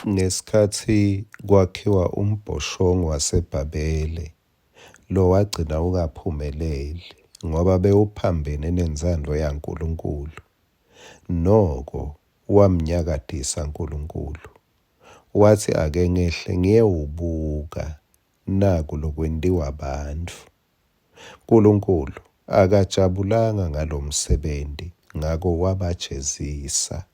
Ngesikhathi kwakhiwa umbhoshongo waseBhabhele, lo wagcina ungaphumeleli ngoba bewuphambene nenzando yaNkulunkulu. Noko wamnyakadisa uNkulunkulu. Wathi ake ngehle ngiyewubuka naku lokwentiwa abantu. uNkulunkulu akajabulanga ngalomsebenzi, ngako wabajezisa.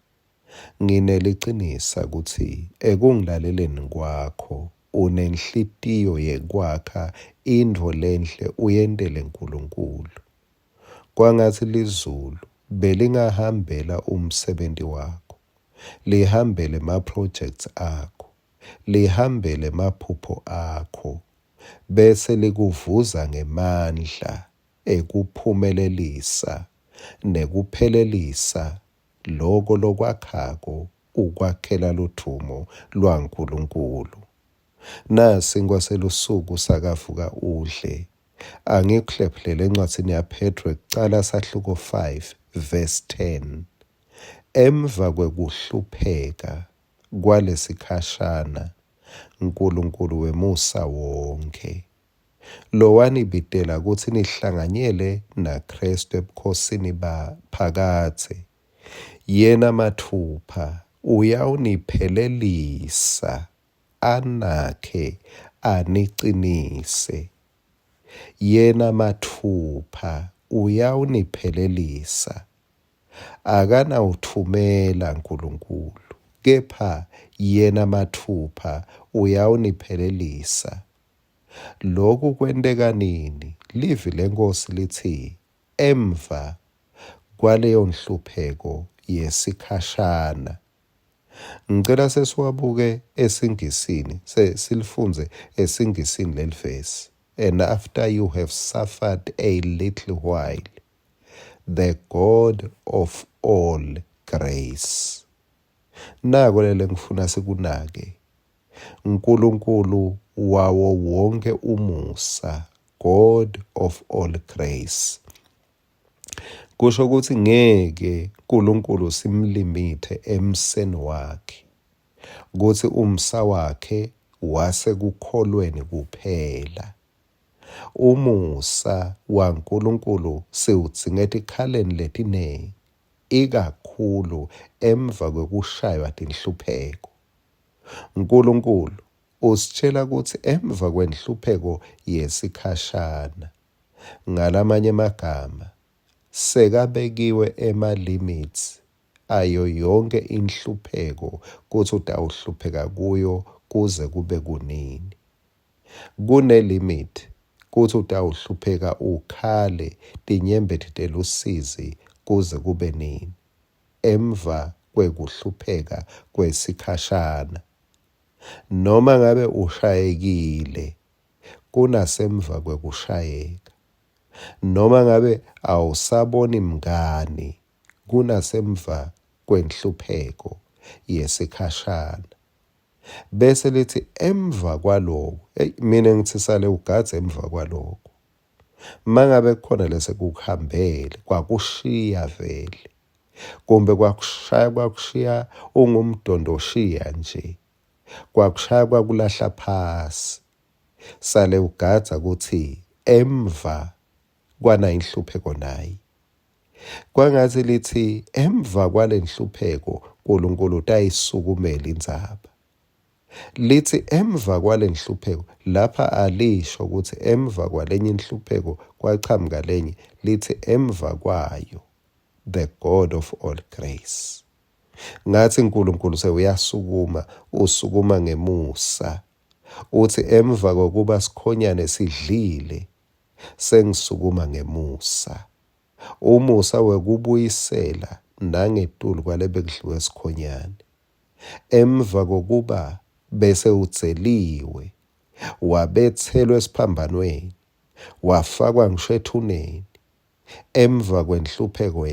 Ngineliqinisa ukuthi ekungilaleleni kwakho unenhlitiyo yekwakha into lenhle uyentele uNkulunkulu. Kwangathi lizulu belingahambela umsebenzi wakho, lihambele ma-projects akho, lihambele maphupho akho, bese likuvuza ngemandla ekuphumelelisa nekuphelelisa loko lokwakhako ukwakhela luthumo lwaNkulunkulu. Nasi ngwaselusuku sakavuka udle, angikuhlephelele encwadini yaPetru kucala sahluko 5 verse 10. Emva kwekuhlupheka kwalesikhashana, uNkulunkulu wemusa wonke, lo wanibitela ukuthi nihlanganyele naKristu ebukhosini baphakathe, yena mathupha uyawuniphelelisa anakhe aniqinise. Yena mathupha uyawuniphelelisa. Akanawuthumela uNkulunkulu, kepha yena mathupha uyawuniphelelisa. Lokhu kwenteka nini? Livi leNkosi lithi, emva kwaleyo nhlupheko yesikhashana. Ngicela sesiwabuke esiNgisini, silifunze esiNgisini leli verse. And after you have suffered a little while, the God of all grace. Nako lele ngifuna sikunake. uNkulunkulu wawo wonke umusa, God of all grace. Kusho ukuthi ngeke uNkulunkulu simlimithe emseni wakhe, ukuthi umsa wakhe wase kukholweni kuphela. Umusa waNkulunkulu siwudzinga ekhaleni letinengi, ikakhulu emva kwekushaywa tinhlupheko. uNkulunkulu usitshela ukuthi emva kwenhlupheko yesikhashana, ngalamanye amagama, sekabekiwe ema-limits ayo yonke inhlupheko kuthi utawuhlupheka kuyo kuze kube kunini. Kune-limit kuthi utawuhlupheka ukhale tinyembeti telusizi kuze kube nini, emva kwekuhlupheka kwesikhashana. Noma ngabe ushayekile, kunasemva kwekushayeka. Noma ngabe awusaboni mngani, kunasemva kwenhlupheko yesikhashana. Bese lithi emva kwaloko, mina ngithi sale ugadze emva kwaloko. Mangabe kukhona lesekukuhambele, kwakushiya vele. Kumbe kwakushiya ungumdondoshiya nje. Kwakushaya kwakulahla phasi. Sale ugadza ukuthi emva kwanayo inhlupheko nayi. Kwangathi lithi emva kwale nhlupheko uNkulunkulu utayisukumela indzaba. Lithi emva kwale nhlupheko, lapha alisho ukuthi emva kwalenye inhlupheko kwachamuka lenye, lithi emva kwayo, the God of all grace. Ngathi uNkulunkulu sewuyasukuma, usukuma ngemusa. Uthi emva kokuba sikhonyane sidlile, sengisukuma ngemusa. Umusa wekubuyisela nangetulu kwale bekudliwe sikhonyane. Emva kokuba bese utseliwe, wabethelwe esiphambanweni, wafakwa ngishethuneni, emva kwenhlupheko